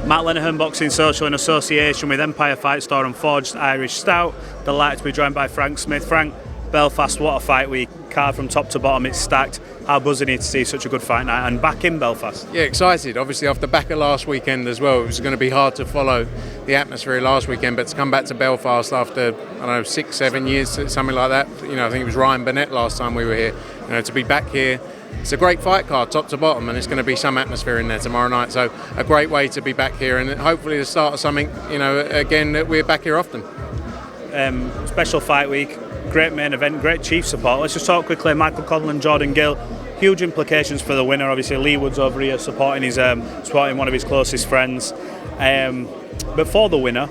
Matt Lenihan Boxing Social in association with Empire Fight Store and Forged Irish Stout. Delighted to be joined by Frank Smith. Frank, Belfast, what a fight week. Card from top to bottom, it's stacked. How buzzing it to see such a good fight night and back in Belfast. Yeah, excited. Obviously off the back of last weekend as well. It was going to be hard to follow the atmosphere last weekend, but to come back to Belfast after, 6-7 years, something like that. I think it was Ryan Burnett last time we were here. To be back here, it's a great fight card, top to bottom, and it's going to be some atmosphere in there tomorrow night. So a great way to be back here, and hopefully the start of something. Again, that we're back here often. Special fight week, great main event, great chief support. Let's just talk quickly. Michael Conlan, Jordan Gill. Huge implications for the winner. Obviously, Leigh Wood's over here supporting one of his closest friends. But for the winner,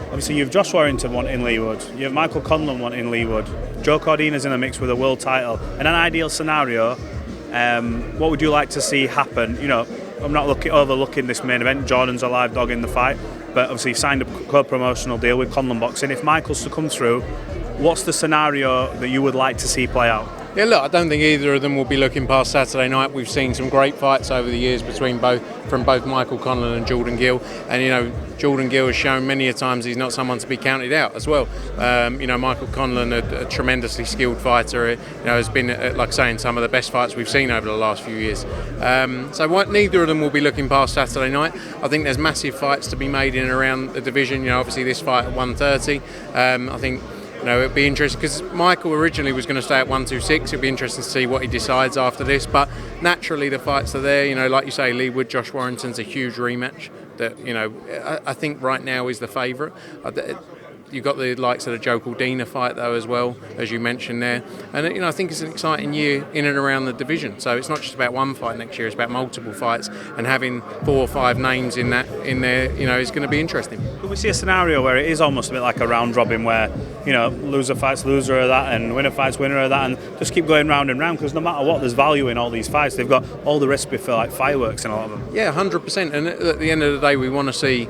obviously you've Josh Warrington wanting Leigh Wood, you have Michael Conlan wanting Leigh Wood, Joe Cordina's in the mix with a world title. In an ideal scenario, what would you like to see happen? I'm not overlooking this main event. Jordan's a live dog in the fight, but obviously he signed a co-promotional deal with Conlan Boxing. If Michael's to come through, what's the scenario that you would like to see play out? Yeah, look, I don't think either of them will be looking past Saturday night. We've seen some great fights over the years from both Michael Conlan and Jordan Gill, and Jordan Gill has shown many a times he's not someone to be counted out as well. Michael Conlan, a tremendously skilled fighter, has been, like I say, in some of the best fights we've seen over the last few years. Neither of them will be looking past Saturday night. I think there's massive fights to be made in and around the division. Obviously this fight at 130. I think. It'd be interesting because Michael originally was going to stay at 126. It'd be interesting to see what he decides after this. But naturally, the fights are there. Like you say, Leigh Wood, Josh Warrington's a huge rematch that I think right now is the favourite. You've got the likes of the Joe Cordina fight though as well, as you mentioned there, and I think it's an exciting year in and around the division. So it's not just about one fight next year; it's about multiple fights, and having 4 or 5 names in there, is going to be interesting. Could we see a scenario where it is almost a bit like a round robin, where loser fights loser of that, and winner fights winner of that, and just keep going round and round? Because no matter what, there's value in all these fights. They've got all the recipe for like fireworks in a lot of them. Yeah, 100%. And at the end of the day, we want to see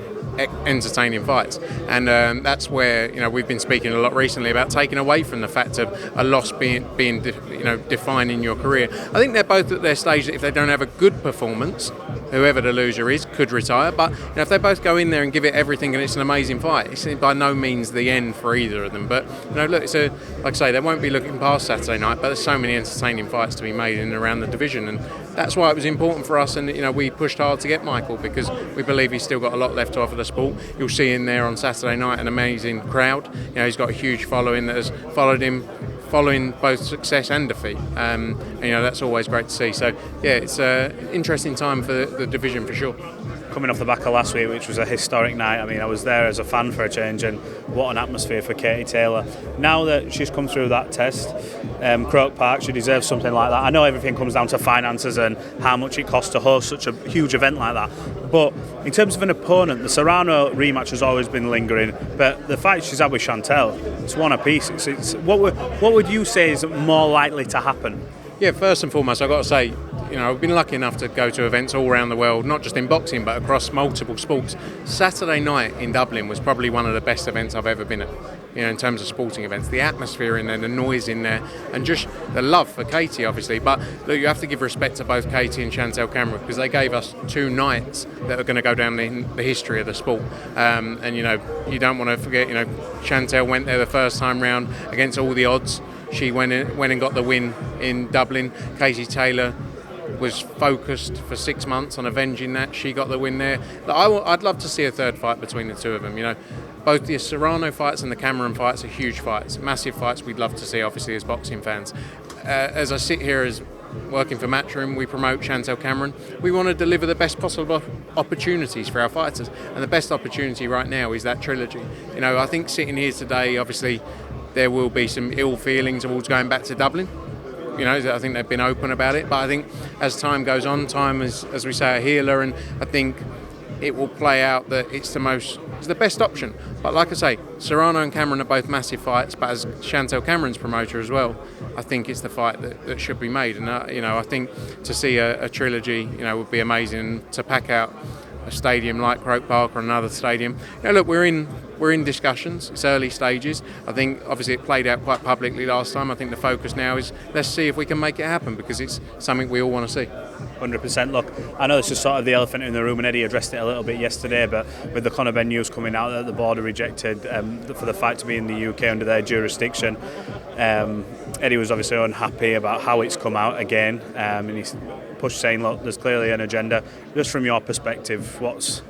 entertaining fights, and that's where we've been speaking a lot recently about taking away from the fact of a loss being defining your career. I think they're both at their stage that if they don't have a good performance, whoever the loser is could retire. But if they both go in there and give it everything and it's an amazing fight, it's by no means the end for either of them. But look, it's like I say, they won't be looking past Saturday night, but there's so many entertaining fights to be made in and around the division, and that's why it was important for us. And we pushed hard to get Michael because we believe he's still got a lot left to offer the sport. You'll see in there on Saturday night an amazing crowd. He's got a huge following that has followed him following both success and defeat, and that's always great to see. So yeah, it's an interesting time for the division for sure. Coming off the back of last week, which was a historic night. I was there as a fan for a change, and what an atmosphere for Katie Taylor. Now that she's come through that test, Croke Park, she deserves something like that. I know everything comes down to finances and how much it costs to host such a huge event like that, but in terms of an opponent, the Serrano rematch has always been lingering, but the fight she's had with Chantelle, it's one apiece. It's what would you say is more likely to happen? Yeah, first and foremost, I've got to say, I've been lucky enough to go to events all around the world, not just in boxing, but across multiple sports. Saturday night in Dublin was probably one of the best events I've ever been at, in terms of sporting events. The atmosphere in there, the noise in there, and just the love for Katie, obviously. But look, you have to give respect to both Katie and Chantelle Cameron, because they gave us 2 nights that are going to go down in the history of the sport. And, you don't want to forget, Chantelle went there the first time round against all the odds. She went and got the win in Dublin. Katie Taylor was focused for 6 months on avenging that. She got the win there. I'd love to see a third fight between the two of them. Both the Serrano fights and the Cameron fights are huge fights, massive fights we'd love to see, obviously, as boxing fans. As I sit here as working for Matchroom, we promote Chantelle Cameron. We want to deliver the best possible opportunities for our fighters, and the best opportunity right now is that trilogy. I think sitting here today, obviously, there will be some ill feelings towards going back to Dublin. I think they've been open about it, but I think as time goes on, time is, as we say, a healer, and I think it will play out that it's the best option. But like I say, Serrano and Cameron are both massive fights, but as Chantelle Cameron's promoter as well, I think it's the fight that should be made. And I think to see a trilogy, would be amazing. And to pack out a stadium like Croke Park or another stadium. Look, we're in discussions. It's early stages. I think obviously it played out quite publicly last time. I think the focus now is let's see if we can make it happen, because it's something we all want to see. 100%. Look, I know this is sort of the elephant in the room, and Eddie addressed it a little bit yesterday, but with the Conor Benn news coming out that the board rejected for the fight to be in the UK under their jurisdiction, Eddie was obviously unhappy about how it's come out again, and he's pushed saying, look, there's clearly an agenda. Just from your perspective, what's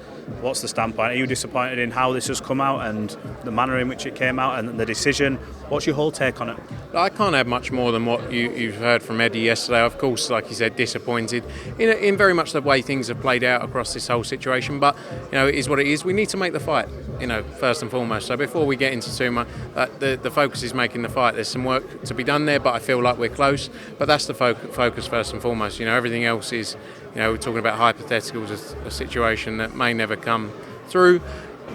the standpoint? Are you disappointed in how this has come out and the manner in which it came out and the decision? What's your whole take on it? I can't add much more than what you've heard from Eddie yesterday. Of course, like you said, disappointed in very much the way things have played out across this whole situation. But it is what it is. We need to make the fight, first and foremost. So before we get into too much, the focus is making the fight. There's some work to be done there, but I feel like we're close. But that's the focus first and foremost. Everything else is, we're talking about hypotheticals, a situation that may never come through.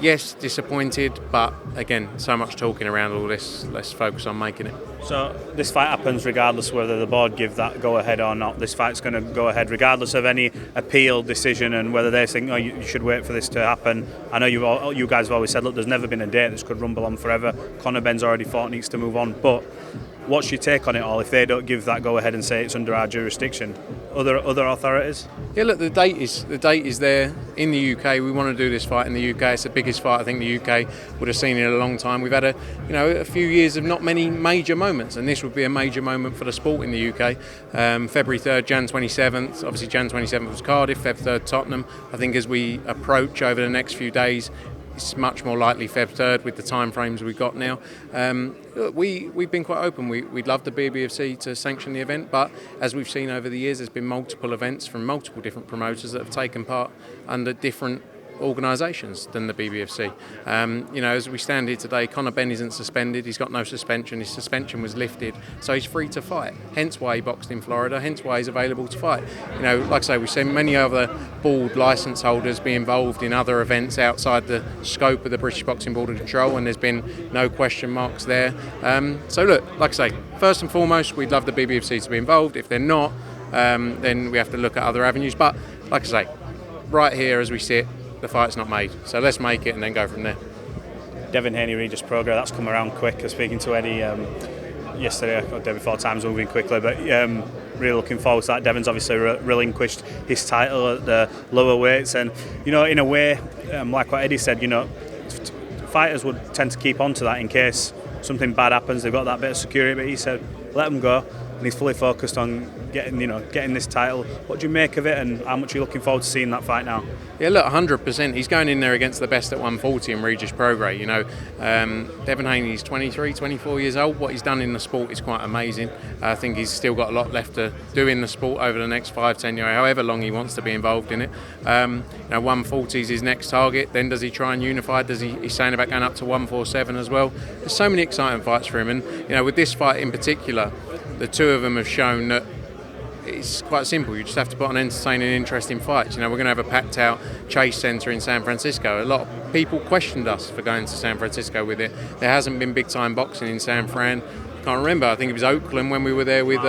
Yes, disappointed, but again, so much talking around all this. Let's focus on making it. So this fight happens regardless of whether the board give that go-ahead or not. This fight's going to go ahead regardless of any appeal decision and whether they think, you should wait for this to happen. I know you guys have always said, look, there's never been a date. This could rumble on forever. Conor Benn's already fought, needs to move on. But what's your take on it all if they don't give that go-ahead and say it's under our jurisdiction? Other authorities? Yeah, look, the date is there in the UK. We want to do this fight in the UK. It's the biggest fight I think the UK would have seen in a long time. We've had a few years of not many major moments, and this would be a major moment for the sport in the UK. February 3rd, Jan 27th. Obviously, Jan 27th was Cardiff. Feb 3rd, Tottenham. I think as we approach over the next few days, it's much more likely Feb 3rd with the time frames we've got now. We've been quite open. We'd love the BBBofC to sanction the event, but as we've seen over the years, there's been multiple events from multiple different promoters that have taken part under different organisations than the BBBofC. As we stand here today, Conor Benn isn't suspended. He's got no suspension. His suspension was lifted, so he's free to fight. Hence why he boxed in Florida. Hence why he's available to fight. Like I say, we've seen many other board licence holders be involved in other events outside the scope of the British Boxing Board of Control, and there's been no question marks there. So look, like I say, first and foremost, we'd love the BBBofC to be involved. If they're not, then we have to look at other avenues. But like I say, right here as we sit, the fight's not made, so let's make it and then go from there. Devin, Haney, Regis, Prograis, that's come around quick. I was speaking to Eddie yesterday or the day before, time's moving quickly, but really looking forward to that. Devin's obviously relinquished his title at the lower weights, and in a way, like what Eddie said, fighters would tend to keep on to that in case something bad happens. They've got that bit of security, but he said let them go, and he's fully focused on getting this title. What do you make of it, and how much are you looking forward to seeing that fight now? Yeah, look, 100%. He's going in there against the best at 140 in Regis Prograis. Devin Haney's 23, 24 years old. What he's done in the sport is quite amazing. I think he's still got a lot left to do in the sport over the next 5-10 years, however long he wants to be involved in it. 140 is his next target. Then does he try and unify? He's saying about going up to 147 as well. There's so many exciting fights for him, and with this fight in particular, the two of them have shown that it's quite simple. You just have to put on entertaining, interesting fights. We're going to have a packed out Chase Centre in San Francisco. A lot of people questioned us for going to San Francisco with it. There hasn't been big time boxing in San Fran. Can't remember. I think it was Oakland when we were there with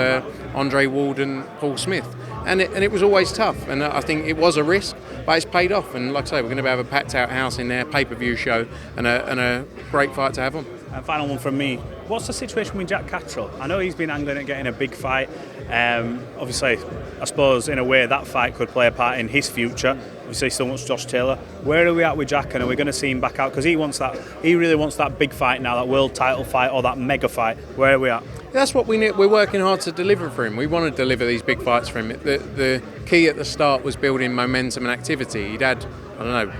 Andre Ward and Paul Smith. And it was always tough. And I think it was a risk, but it's paid off. And like I say, we're going to have a packed out house in there, pay-per-view show, and a great fight to have on. And final one from me. What's the situation with Jack Catterall? I know he's been angling at getting a big fight. Obviously, I suppose in a way that fight could play a part in his future. Obviously, he still wants Josh Taylor. Where are we at with Jack, and are we going to see him back out? Because he really wants that big fight now, that world title fight or that mega fight. Where are we at? That's what we need. We're working hard to deliver for him. We want to deliver these big fights for him. The key at the start was building momentum and activity. He'd had,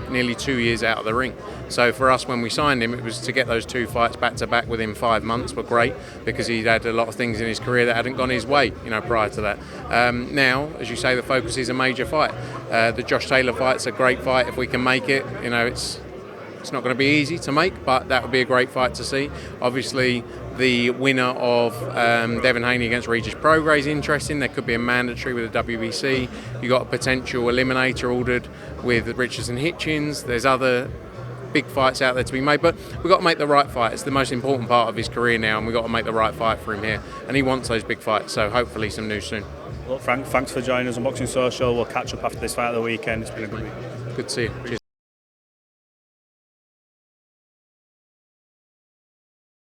nearly 2 years out of the ring. So for us, when we signed him, it was to get those two fights back to back within 5 months were great, because he'd had a lot of things in his career that hadn't gone his way, prior to that. Now, as you say, the focus is a major fight. The Josh Taylor fight's a great fight if we can make it. It's not going to be easy to make, but that would be a great fight to see. Obviously, the winner of Devin Haney against Regis Prograis is interesting. There could be a mandatory with the WBC. You've got a potential eliminator ordered with Richards and Hitchens. There's other big fights out there to be made, but we've got to make the right fight. It's the most important part of his career now, and we've got to make the right fight for him here. And he wants those big fights, so hopefully some news soon. Well, Frank, thanks for joining us on Boxing Social. We'll catch up after this fight of the weekend. It's been a good week. Good to see you. Cheers.